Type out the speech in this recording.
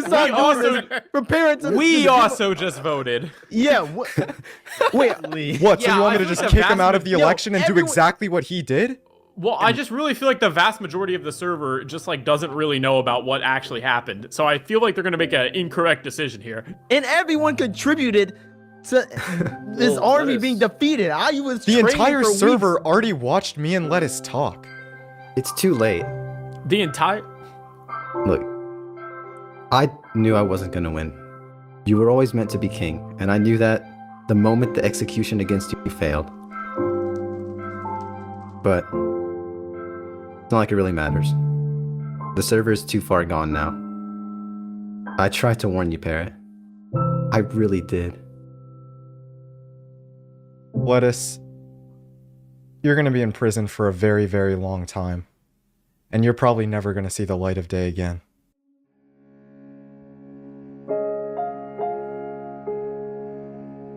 start doing this, preparing to. We also just voted. Yeah. Wait. What? So Yeah, you want I me to feel just like the kick him vast out of the Yo, election and do everyone- exactly what he did? Well, I just really feel like the vast majority of the server just like doesn't really know about what actually happened. So I feel like they're gonna make an incorrect decision here. And everyone contributed to this Well, army Lettuce. being defeated. I was The training entire for server weeks. already watched me and Lettuce talk. It's too late. The entire Look, I knew I wasn't gonna win. You were always meant to be king, and I knew that the moment the execution against you failed. But it's not like it really matters. The server is too far gone now. I tried to warn you, Parrot. I really did. Lettuce, you're going to be in prison for a very, very long time. And you're probably never going to see the light of day again.